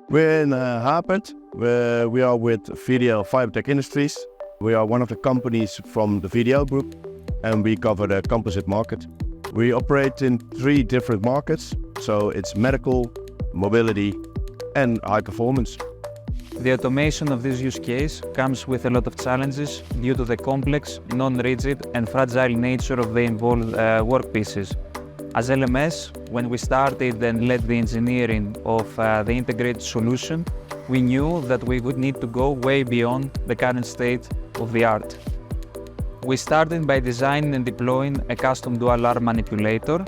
We're in Hapert, where we are with VDL Fibertech Industries. We are one of the companies from the VDL group, and we cover the composite market. We operate in 3 different markets, so it's medical, mobility, and high performance. The automation of this use case comes with a lot of challenges due to the complex, non-rigid and fragile nature of the involved workpieces. As LMS, when we started and led the engineering of the integrated solution, we knew that we would need to go way beyond the current state of the art. We started by designing and deploying a custom dual arm manipulator,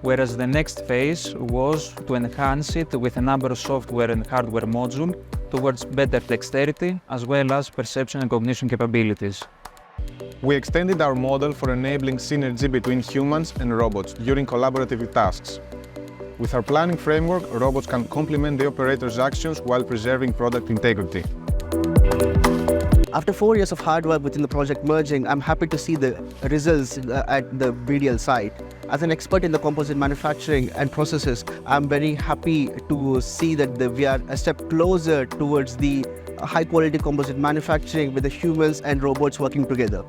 whereas the next phase was to enhance it with a number of software and hardware modules towards better dexterity as well as perception and cognition capabilities. We extended our model for enabling synergy between humans and robots during collaborative tasks. With our planning framework, robots can complement the operator's actions while preserving product integrity. After 4 years of hard work within the project merging, I'm happy to see the results at the VDL site. As an expert in the composite manufacturing and processes, I'm very happy to see that we are a step closer towards the high quality composite manufacturing with the humans and robots working together.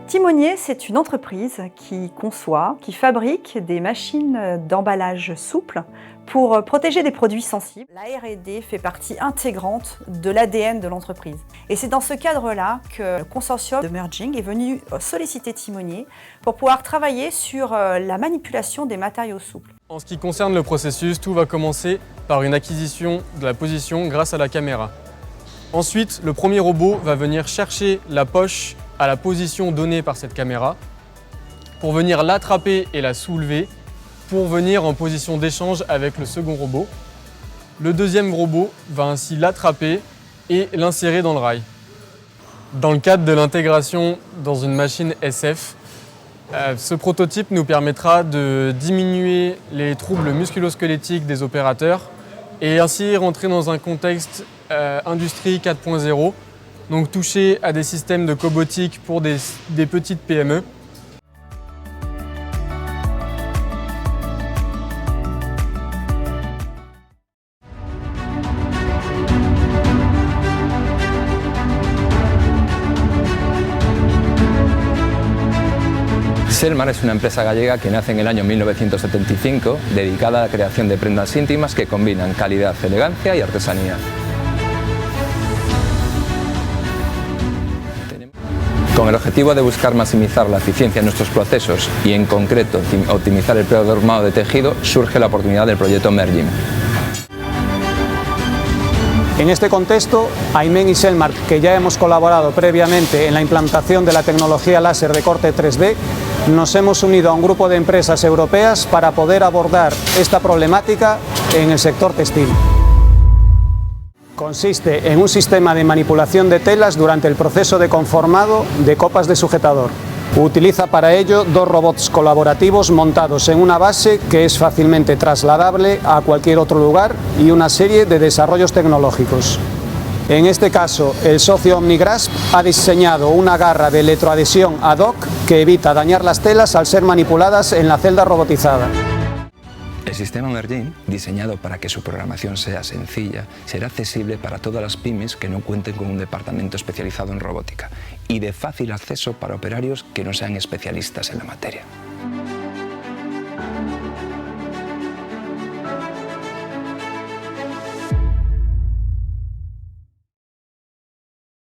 Timonier, c'est une entreprise qui conçoit, qui fabrique des machines d'emballage souple pour protéger des produits sensibles. La R&D fait partie intégrante de l'ADN de l'entreprise. Et c'est dans ce cadre-là que le consortium de merging est venu solliciter Timonier pour pouvoir travailler sur la manipulation des matériaux souples. En ce qui concerne le processus, tout va commencer par une acquisition de la position grâce à la caméra. Ensuite, le premier robot va venir chercher la poche à la position donnée par cette caméra pour venir l'attraper et la soulever pour venir en position d'échange avec le second robot. Le deuxième robot va ainsi l'attraper et l'insérer dans le rail. Dans le cadre de l'intégration dans une machine SF, ce prototype nous permettra de diminuer les troubles musculo-squelettiques des opérateurs et ainsi rentrer dans un contexte industrie 4.0, donc toucher à des systèmes de cobotique pour des petites PME. Selmar es una empresa gallega que nace en el año 1975, dedicada a la creación de prendas íntimas que combinan calidad, elegancia y artesanía. Con el objetivo de buscar maximizar la eficiencia de nuestros procesos y, en concreto, optimizar el prearmado de tejido, surge la oportunidad del proyecto Merging. En este contexto, Aymen y Selmar, que ya hemos colaborado previamente en la implantación de la tecnología láser de corte 3D, nos hemos unido a un grupo de empresas europeas para poder abordar esta problemática en el sector textil. Consiste en un sistema de manipulación de telas durante el proceso de conformado de copas de sujetador. Utiliza para ello 2 robots colaborativos montados en una base que es fácilmente trasladable a cualquier otro lugar y una serie de desarrollos tecnológicos. En este caso, el socio OmniGrasp ha diseñado una garra de electroadhesión ad hoc que evita dañar las telas al ser manipuladas en la celda robotizada. El sistema Merging, diseñado para que su programación sea sencilla, será accesible para todas las pymes que no cuenten con un departamento especializado en robótica y de fácil acceso para operarios que no sean especialistas en la materia.